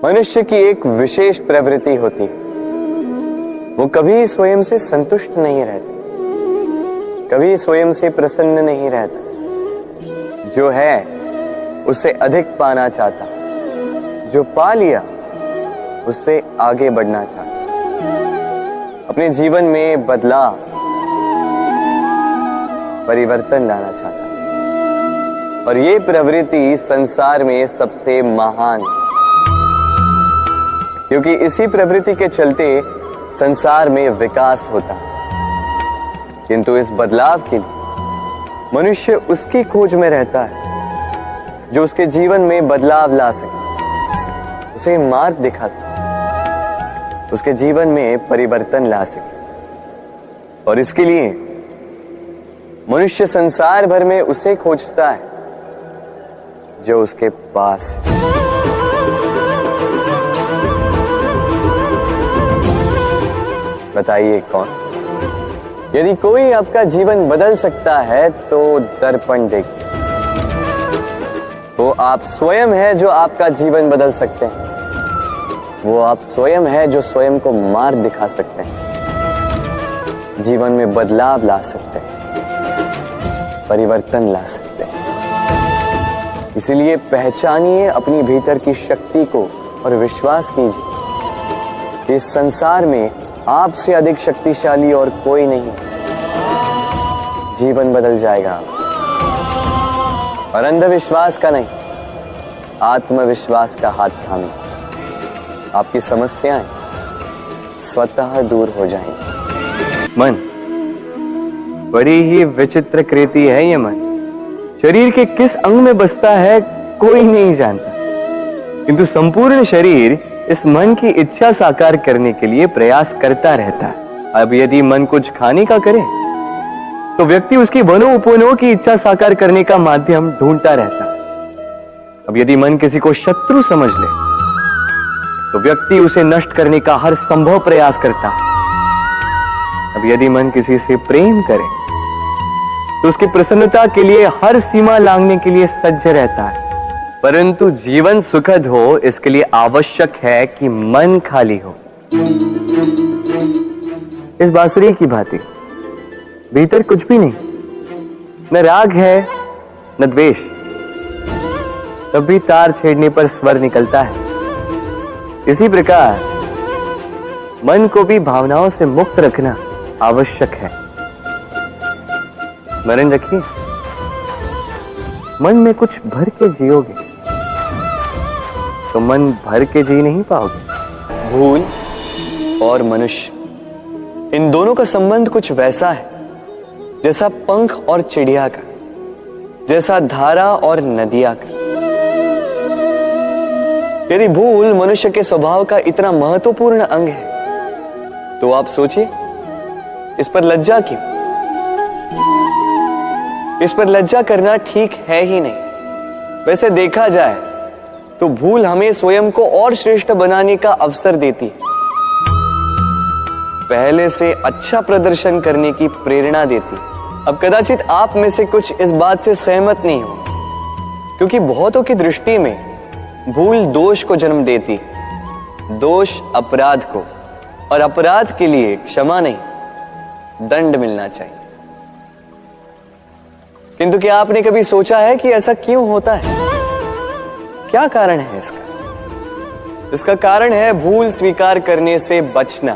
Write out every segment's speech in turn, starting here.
मनुष्य की एक विशेष प्रवृत्ति होती है, वो कभी स्वयं से संतुष्ट नहीं रहता, कभी स्वयं से प्रसन्न नहीं रहता। जो है उससे अधिक पाना चाहता, जो पा लिया उससे आगे बढ़ना चाहता, अपने जीवन में बदलाव, परिवर्तन लाना चाहता। और ये प्रवृत्ति संसार में सबसे महान है, क्योंकि इसी प्रवृत्ति के चलते संसार में विकास होता है। किंतु इस बदलाव के लिए मनुष्य उसकी खोज में रहता है जो उसके जीवन में बदलाव ला सके, उसे मार्ग दिखा सके, उसके जीवन में परिवर्तन ला सके। और इसके लिए मनुष्य संसार भर में उसे खोजता है जो उसके पास है। बताइए कौन? यदि कोई आपका जीवन बदल सकता है तो दर्पण देखिए। वो आप स्वयं है जो आपका जीवन बदल सकते हैं। वो आप स्वयं है जो स्वयं को मार्ग दिखा सकते हैं, जीवन में बदलाव ला सकते हैं, परिवर्तन ला सकते हैं। इसलिए पहचानिए अपनी भीतर की शक्ति को और विश्वास कीजिए कि इस संसार में आपसे अधिक शक्तिशाली और कोई नहीं। जीवन बदल जाएगा और अंधविश्वास का नहीं, आत्मविश्वास का हाथ थामे आपकी समस्याएं स्वतः दूर हो जाएंगी। मन बड़ी ही विचित्र कृति है। ये मन शरीर के किस अंग में बसता है कोई नहीं जानता, किंतु संपूर्ण शरीर इस मन की इच्छा साकार करने के लिए प्रयास करता रहता है। अब यदि मन कुछ खाने का करे तो व्यक्ति उसकी वनो उपवनों की इच्छा साकार करने का माध्यम ढूंढता रहता है। अब यदि मन किसी को शत्रु समझ ले तो व्यक्ति उसे नष्ट करने का हर संभव प्रयास करता है। अब यदि मन किसी से प्रेम करे तो उसकी प्रसन्नता के लिए हर सीमा लांघने के लिए सज्ज रहता है। परंतु जीवन सुखद हो इसके लिए आवश्यक है कि मन खाली हो। इस बांसुरी की भांति भीतर कुछ भी नहीं, न राग है न द्वेष, तब भी तार छेड़ने पर स्वर निकलता है। इसी प्रकार मन को भी भावनाओं से मुक्त रखना आवश्यक है। स्मरण रखिए, मन में कुछ भर के जियोगे तो मन भर के जी नहीं पाओगे। भूल और मनुष्य, इन दोनों का संबंध कुछ वैसा है जैसा पंख और चिड़िया का, जैसा धारा और नदिया का। यदि भूल मनुष्य के स्वभाव का इतना महत्वपूर्ण अंग है तो आप सोचिए, इस पर लज्जा क्यों? इस पर लज्जा करना ठीक है ही नहीं। वैसे देखा जाए तो भूल हमें स्वयं को और श्रेष्ठ बनाने का अवसर देती है, पहले से अच्छा प्रदर्शन करने की प्रेरणा देती है। अब कदाचित आप में से कुछ इस बात से सहमत नहीं हो, क्योंकि बहुतों की दृष्टि में भूल दोष को जन्म देती है, दोष अपराध को, और अपराध के लिए क्षमा नहीं दंड मिलना चाहिए। किंतु क्या आपने कभी सोचा है कि ऐसा क्यों होता है? क्या कारण है इसका? इसका कारण है भूल स्वीकार करने से बचना।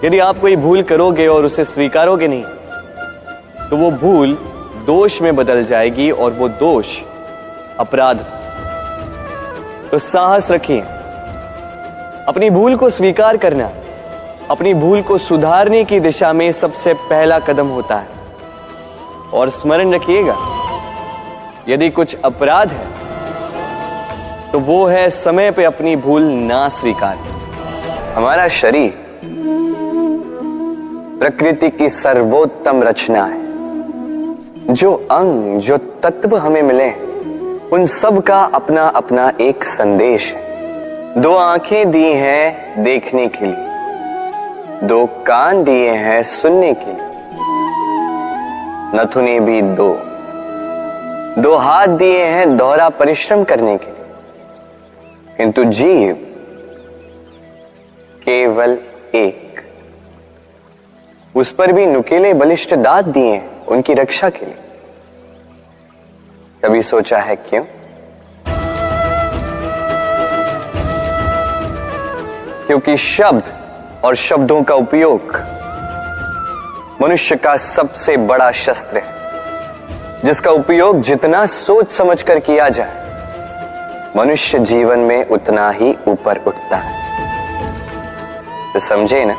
यदि आप कोई भूल करोगे और उसे स्वीकारोगे नहीं तो वो भूल दोष में बदल जाएगी और वो दोष अपराध। तो साहस रखिए, अपनी भूल को स्वीकार करना अपनी भूल को सुधारने की दिशा में सबसे पहला कदम होता है। और स्मरण रखिएगा, यदि कुछ अपराध है तो वो है समय पे अपनी भूल ना स्वीकार। हमारा शरीर प्रकृति की सर्वोत्तम रचना है। जो अंग, जो तत्व हमें मिले उन सब का अपना अपना एक संदेश है। दो आंखें दी हैं देखने के लिए, दो कान दिए हैं सुनने के लिए, नथुने भी दो हाथ दिए हैं दोहरा परिश्रम करने के लिए, किंतु जीव केवल एक। उस पर भी नुकीले बलिष्ठ दांत दिए हैं उनकी रक्षा के लिए। कभी सोचा है क्यों? क्योंकि शब्द और शब्दों का उपयोग मनुष्य का सबसे बड़ा शस्त्र है, जिसका उपयोग जितना सोच समझकर किया जाए मनुष्य जीवन में उतना ही ऊपर उठता है। तो समझे ना?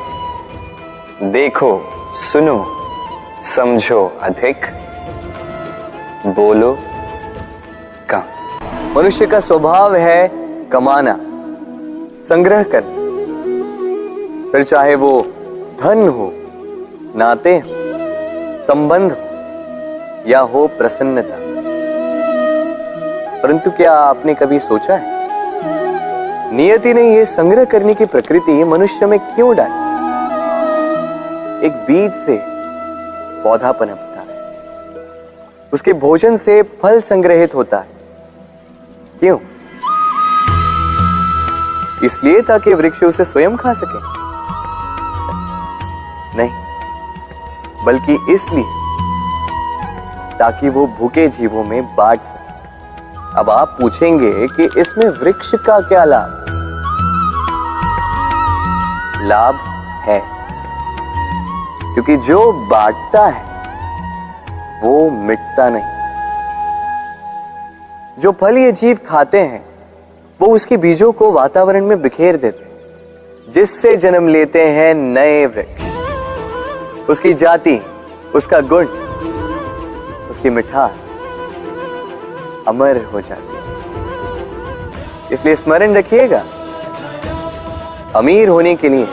देखो, सुनो, समझो अधिक, बोलो कम। मनुष्य का स्वभाव है कमाना, संग्रह करना, फिर चाहे वो धन हो, नाते हो, संबंध हो या हो प्रसन्नता। परंतु क्या आपने कभी सोचा है नियति ने यह संग्रह करने की प्रकृति मनुष्य में क्यों डाली? एक बीज से पौधा पनपता है, उसके भोजन से फल संग्रहित होता है। क्यों? इसलिए ताकि वृक्ष उसे स्वयं खा सके? नहीं, बल्कि इसलिए ताकि वो भूखे जीवों में बांट सके। अब आप पूछेंगे कि इसमें वृक्ष का क्या लाभ? लाभ है, क्योंकि जो बांटता है वो मिटता नहीं। जो फल ये जीव खाते हैं वो उसके बीजों को वातावरण में बिखेर देते हैं, जिससे जन्म लेते हैं नए वृक्ष। उसकी जाति, उसका गुण, उसकी मिठास अमर हो जाती है। इसलिए स्मरण रखिएगा, अमीर होने के लिए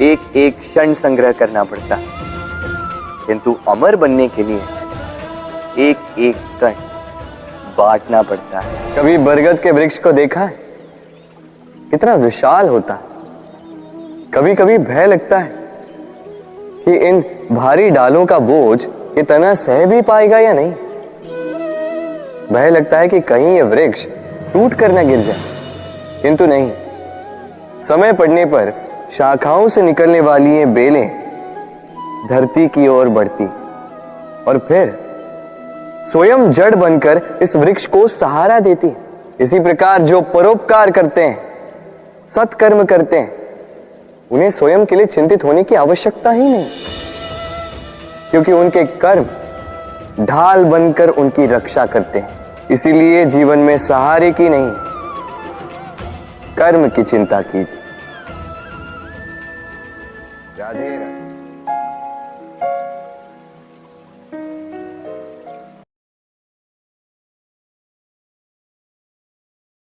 एक एक क्षण संग्रह करना पड़ता है, किंतु अमर बनने के लिए एक एक कण बांटना पड़ता है। कभी बरगद के वृक्ष को देखा है? कितना विशाल होता है। कभी कभी भय लगता है कि इन भारी डालों का बोझ ये तना सह भी पाएगा या नहीं। भय लगता है कि कहीं ये वृक्ष टूट कर न गिर जाए, किंतु नहीं। समय पड़ने पर शाखाओं से निकलने वाली ये बेलें धरती की ओर बढ़ती और फिर स्वयं जड़ बनकर इस वृक्ष को सहारा देती। इसी प्रकार जो परोपकार करते हैं, सत्कर्म करते हैं, उन्हें स्वयं के लिए चिंतित होने की आवश्यकता ही नहीं, क्योंकि उनके कर्म ढाल बनकर उनकी रक्षा करते हैं। इसीलिए जीवन में सहारे की नहीं, कर्म की चिंता कीजिए। राधे राधे।